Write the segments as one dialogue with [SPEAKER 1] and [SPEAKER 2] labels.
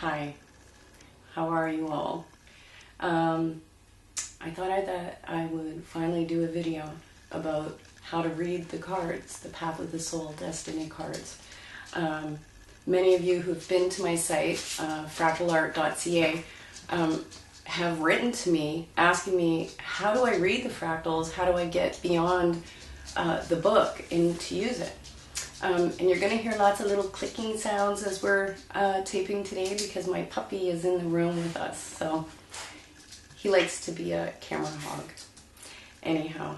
[SPEAKER 1] Hi, how are you all? I thought that I would finally do a video about how to read the cards, the Path of the Soul Destiny cards. Many of you who've been to my site, fractalart.ca, have written to me asking me, how do I read the fractals? How do I get beyond the book and to use it? And you're going to hear lots of little clicking sounds as we're taping today because my puppy is in the room with us. So he likes to be a camera hog. Anyhow,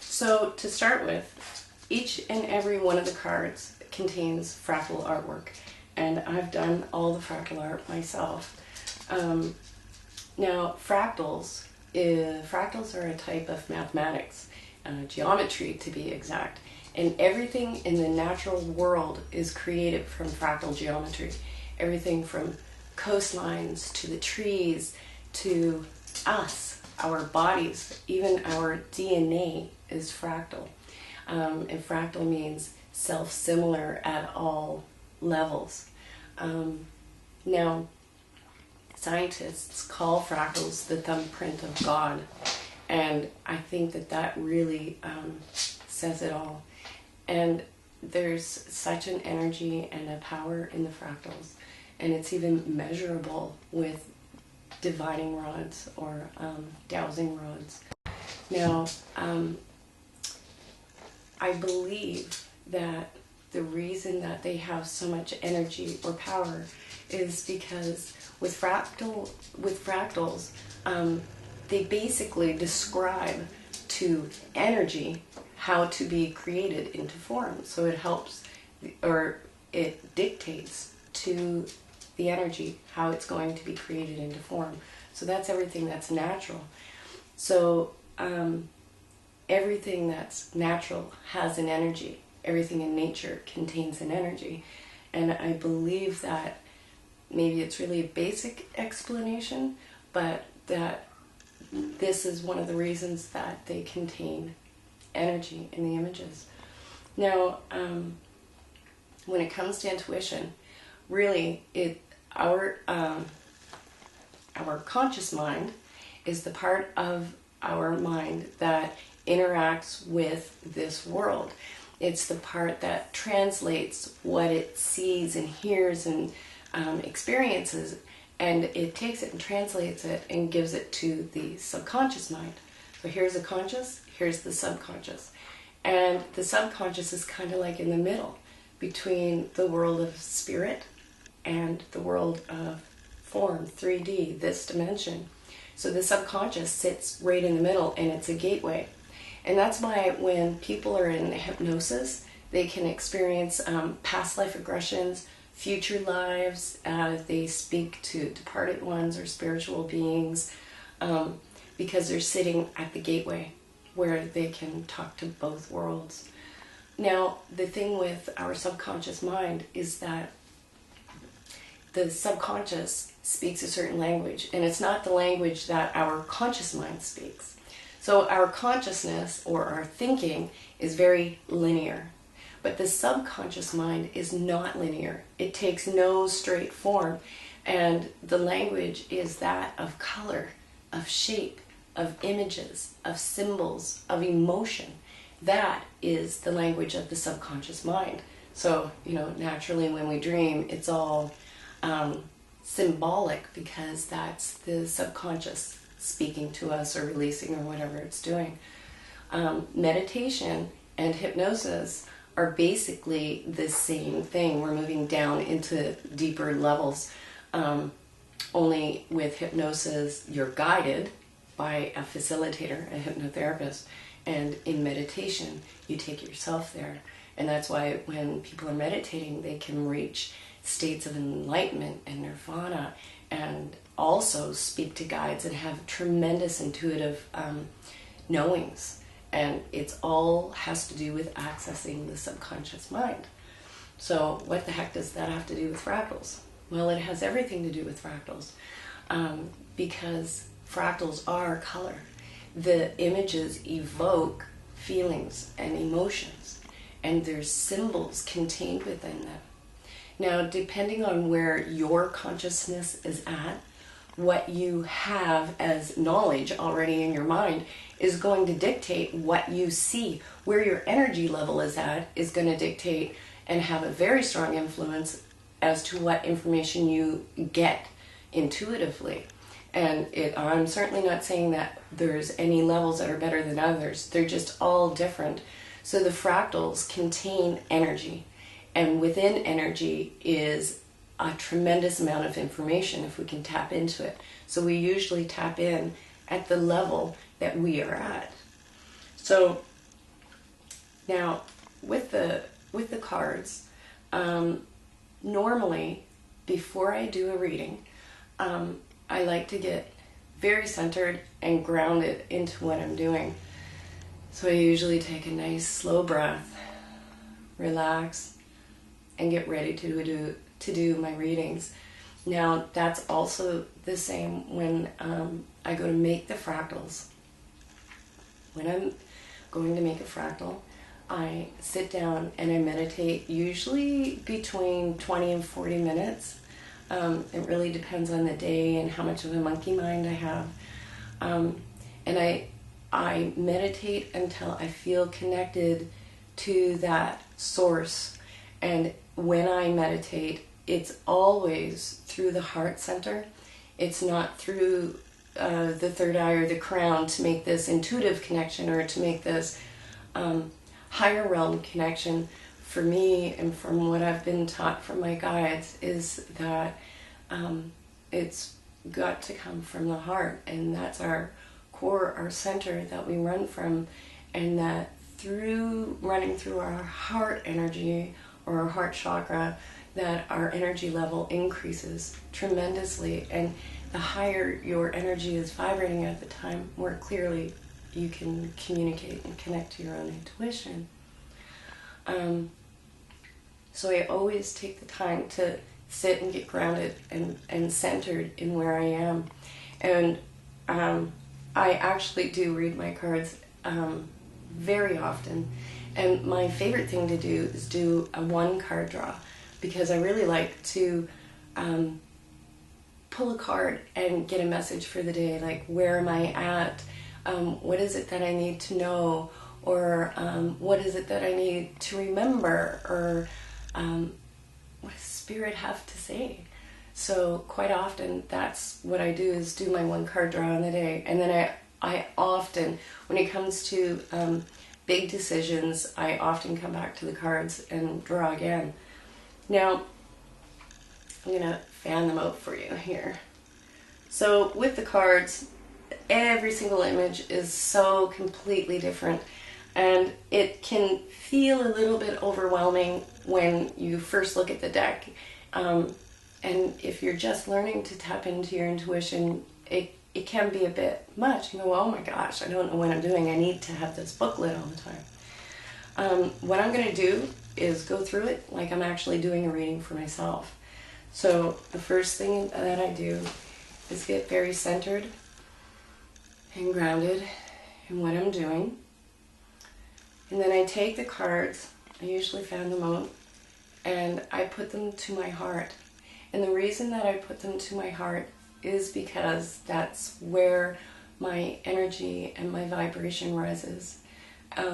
[SPEAKER 1] so to start with, each and every one of the cards contains fractal artwork. And I've done all the fractal art myself. Now, fractals are a type of mathematics, geometry to be exact. And everything in the natural world is created from fractal geometry. Everything from coastlines to the trees to us, our bodies, even our DNA is fractal. And fractal means self-similar at all levels. Now, scientists call fractals the thumbprint of God. And I think that really says it all. And there's such an energy and a power in the fractals, and it's even measurable with dividing rods or dowsing rods. Now, I believe that the reason that they have so much energy or power is because with fractals, they basically describe to energy how to be created into form. So it helps, or it dictates to the energy how it's going to be created into form. So that's everything that's natural. So everything that's natural has an energy. Everything in nature contains an energy. And I believe that maybe it's really a basic explanation, but that this is one of the reasons that they contain energy in the images. Now, when it comes to intuition, really, our conscious mind is the part of our mind that interacts with this world. It's the part that translates what it sees and hears and experiences, and it takes it and translates it and gives it to the subconscious mind. So here's the conscious, here's the subconscious. And the subconscious is kind of like in the middle between the world of spirit and the world of form, 3D, this dimension. So the subconscious sits right in the middle, and it's a gateway. And that's why when people are in hypnosis, they can experience past life regressions, future lives. They speak to departed ones or spiritual beings, because they're sitting at the gateway where they can talk to both worlds. Now, the thing with our subconscious mind is that the subconscious speaks a certain language, and it's not the language that our conscious mind speaks. So our consciousness or our thinking is very linear, but the subconscious mind is not linear. It takes no straight form, and the language is that of color, of shape, of images, of symbols, of emotion. That is the language of the subconscious mind. So, naturally when we dream, it's all symbolic, because that's the subconscious speaking to us or releasing or whatever it's doing. Meditation and hypnosis are basically the same thing. We're moving down into deeper levels. Only with hypnosis, you're guided by a facilitator, a hypnotherapist, and in meditation, you take yourself there. And that's why when people are meditating, they can reach states of enlightenment and nirvana, and also speak to guides and have tremendous intuitive knowings. And it's all has to do with accessing the subconscious mind. So what the heck does that have to do with fractals? Well, it has everything to do with fractals, because fractals are color. The images evoke feelings and emotions, and there's symbols contained within them. Now, depending on where your consciousness is at, what you have as knowledge already in your mind is going to dictate what you see. Where your energy level is at is going to dictate and have a very strong influence as to what information you get intuitively. And I'm certainly not saying that there's any levels that are better than others. They're just all different. So the fractals contain energy. And within energy is a tremendous amount of information if we can tap into it. So we usually tap in at the level that we are at. So now with the cards, normally before I do a reading, I like to get very centered and grounded into what I'm doing. So I usually take a nice slow breath, relax, and get ready to do my readings. Now, that's also the same when I go to make the fractals. When I'm going to make a fractal, I sit down and I meditate, usually between 20 and 40 minutes. It really depends on the day and how much of a monkey mind I have. And I meditate until I feel connected to that source. And when I meditate, it's always through the heart center. It's not through the third eye or the crown to make this intuitive connection or to make this higher realm connection. For me, and from what I've been taught from my guides, is that it's got to come from the heart, and that's our core, our center that we run from, and that through running through our heart energy or our heart chakra, that our energy level increases tremendously. And the higher your energy is vibrating at the time, more clearly you can communicate and connect to your own intuition. So I always take the time to sit and get grounded and centered in where I am. And I actually do read my cards very often. And my favorite thing to do is do a one card draw, because I really like to pull a card and get a message for the day, like where am I at, what is it that I need to know, or what is it that I need to remember, or what does Spirit have to say? So quite often that's what I do, is do my one card draw on the day. And then I often, when it comes to big decisions, I often come back to the cards and draw again. Now, I'm going to fan them out for you here. So with the cards, every single image is so completely different, and it can feel a little bit overwhelming when you first look at the deck. And if you're just learning to tap into your intuition, it can be a bit much. You go, oh my gosh, I don't know what I'm doing. I need to have this booklet all the time. What I'm going to do is go through it like I'm actually doing a reading for myself. So the first thing that I do is get very centered and grounded in what I'm doing. And then I take the cards, I usually fan them out, and I put them to my heart. And the reason that I put them to my heart is because that's where my energy and my vibration rises.